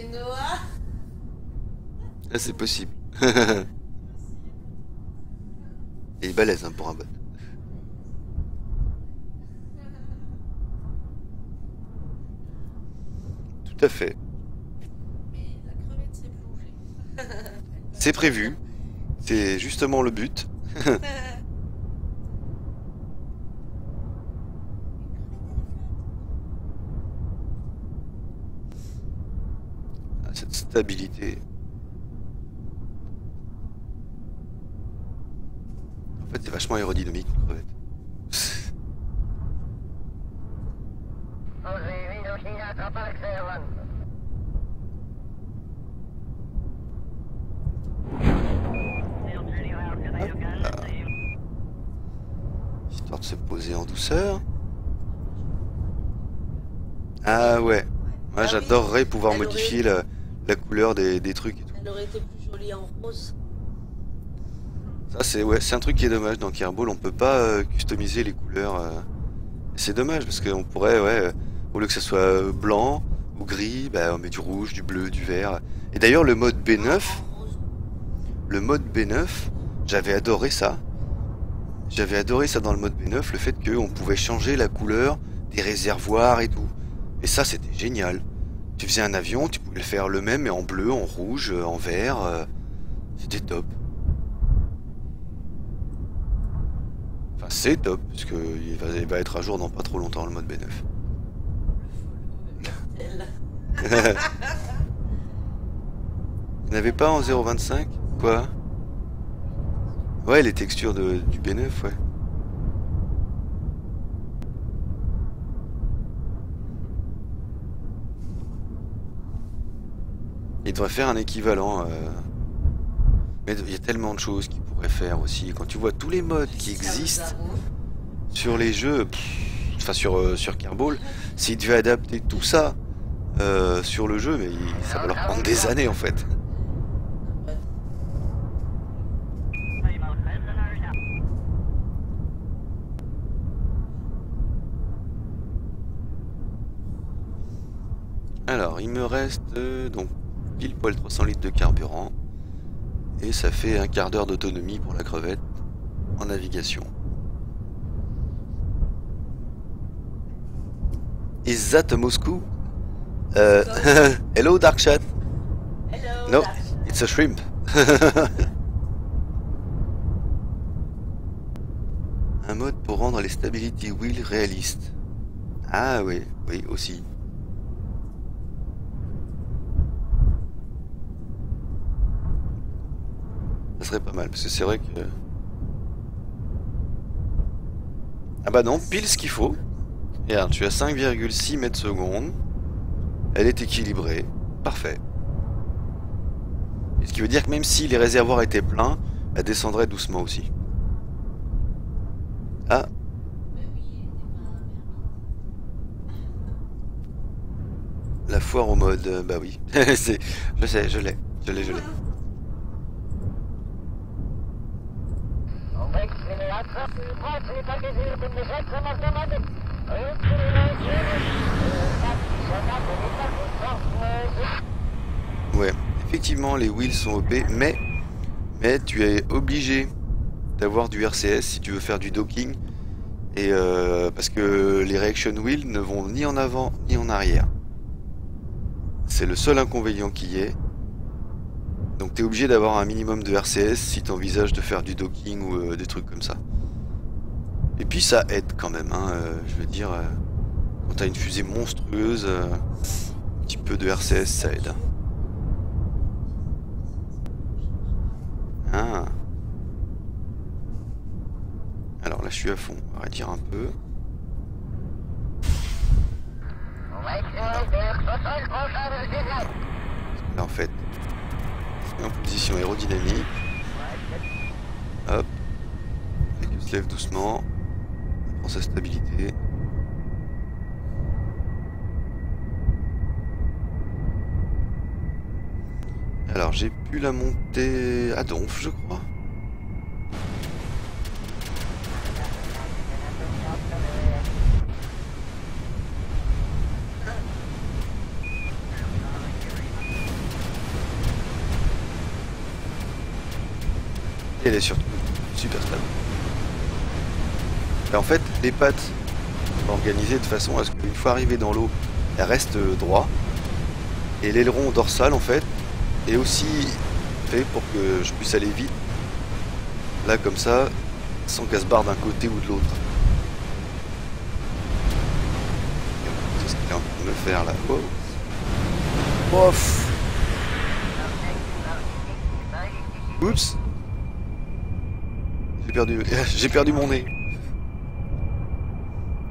Et Noah. Là, c'est possible. Et il est balèze hein, pour un bot. Tout à fait. Mais la crevette s'est plongée. C'est prévu. C'est justement le but. Cette stabilité. En fait, c'est vachement aérodynamique, une crevette. Histoire de se poser en douceur. Ah ouais. Moi, j'adorerais pouvoir modifier la couleur des trucs et tout. Elle aurait été plus jolie en rose. Ça, c'est un truc qui est dommage. Dans Kerbal, on peut pas customiser les couleurs. C'est dommage parce qu'on pourrait, ouais, au lieu que ça soit blanc ou gris, bah, on met du rouge, du bleu, du vert. Et d'ailleurs, le mode B9, j'avais adoré ça. J'avais adoré ça dans le mode B9, le fait qu'on pouvait changer la couleur des réservoirs et tout. Et ça, c'était génial. Tu faisais un avion, tu pouvais le faire le même, mais en bleu, en rouge, en vert. C'était top. Enfin, c'est top, parce qu'il va être à jour dans pas trop longtemps, le mode B9. Il n'y en avait pas en 0.25? Quoi? Ouais, les textures du B9, ouais. Il devrait faire un équivalent. Mais il y a tellement de choses qu'il pourrait faire aussi. Quand tu vois tous les modes qui existent sur les jeux, enfin sur Kerbal, s'il devait adapter tout ça sur le jeu, mais ça va leur prendre des années en fait. Alors, il me reste donc pile poil 300 litres de carburant. Et ça fait un quart d'heure d'autonomie pour la crevette en navigation. Is that a Moscow? Hello Dark Chat. Hello, No, Dark. it's a shrimp. Un mode pour rendre les stability wheels réalistes. Ah oui, oui aussi. Ça serait pas mal, parce que c'est vrai que... Ah bah non, pile ce qu'il faut. Regarde, tu as 5,6 mètres secondes. Elle est équilibrée. Parfait. Et ce qui veut dire que même si les réservoirs étaient pleins, elle descendrait doucement aussi. Ah. La foire au mode, bah oui. Je sais, je l'ai. Ouais, effectivement les wheels sont OP, mais tu es obligé d'avoir du RCS si tu veux faire du docking, et parce que les reaction wheels ne vont ni en avant ni en arrière. C'est le seul inconvénient qui y est. Donc tu es obligé d'avoir un minimum de RCS si tu envisages de faire du docking ou des trucs comme ça. Et puis ça aide quand même, hein, je veux dire, quand tu as une fusée monstrueuse, un petit peu de RCS ça aide. Ah. Alors là je suis à fond, on va réduire un peu. Là en fait, en position aérodynamique. Hop. Il se lève doucement. Il prend sa stabilité. Alors j'ai pu la monter à Donf, je crois. elle est surtout super stable. Et en fait, les pattes sont organisées de façon à ce qu'une fois arrivée dans l'eau, elle reste droit. Et l'aileron dorsal, en fait, est aussi fait pour que je puisse aller vite. Là, comme ça, sans qu'elle se barre d'un côté ou de l'autre. C'est ce qu'il est en train de me faire là. Wow. Ouf. Oups. J'ai perdu mon nez.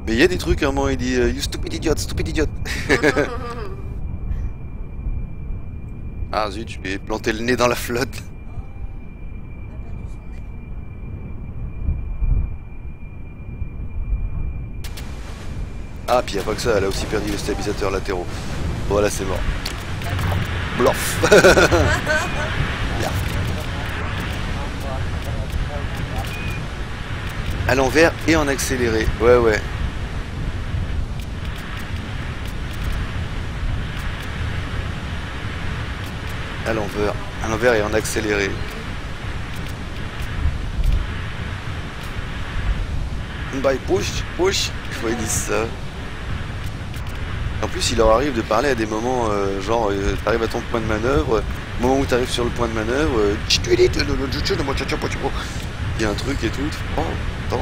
Mais il y a des trucs, à un moment il dit You stupid idiot, stupid idiot. Ah zut, je lui ai planté le nez dans la flotte. Ah, puis il n'y a pas que ça, elle a aussi perdu les stabilisateurs latéraux. Voilà, c'est mort. Bluff. À l'envers et en accéléré. Ouais, ouais. À l'envers et en accéléré. By push, push. Il faut qu'ils disent ça. En plus, il leur arrive de parler à des moments, genre, t'arrives à ton point de manœuvre, au moment où t'arrives sur le point de manœuvre, il y a un truc et tout. Oh, attends,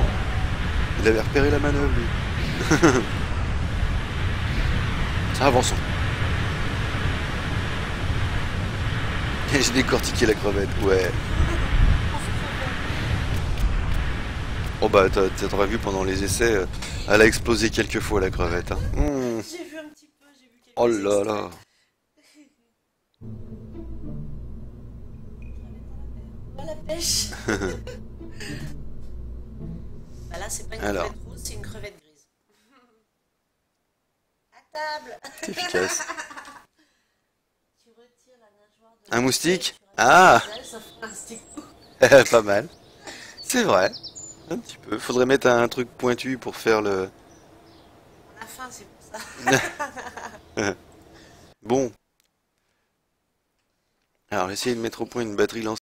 il avait repéré la manœuvre, lui. Ça, avançons. Et j'ai décortiqué la crevette, ouais. Oh bah, t'aurais vu pendant les essais, elle a explosé quelques fois la crevette. Hein. J'ai vu un petit peu, j'ai vu quelques Oh là là. À la pêche. Bah là, c'est pas une Alors. crevette rouge, c'est une crevette grise. À table. C'est efficace. Tu retires la nageoire de Un moustique? tu Ah. retires les ailes, ça fait un stick. Pas mal. C'est vrai. Un petit peu. Faudrait mettre un truc pointu pour faire le... On a faim, c'est pour ça. Bon. Alors, j'essaie de mettre au point une batterie lancée.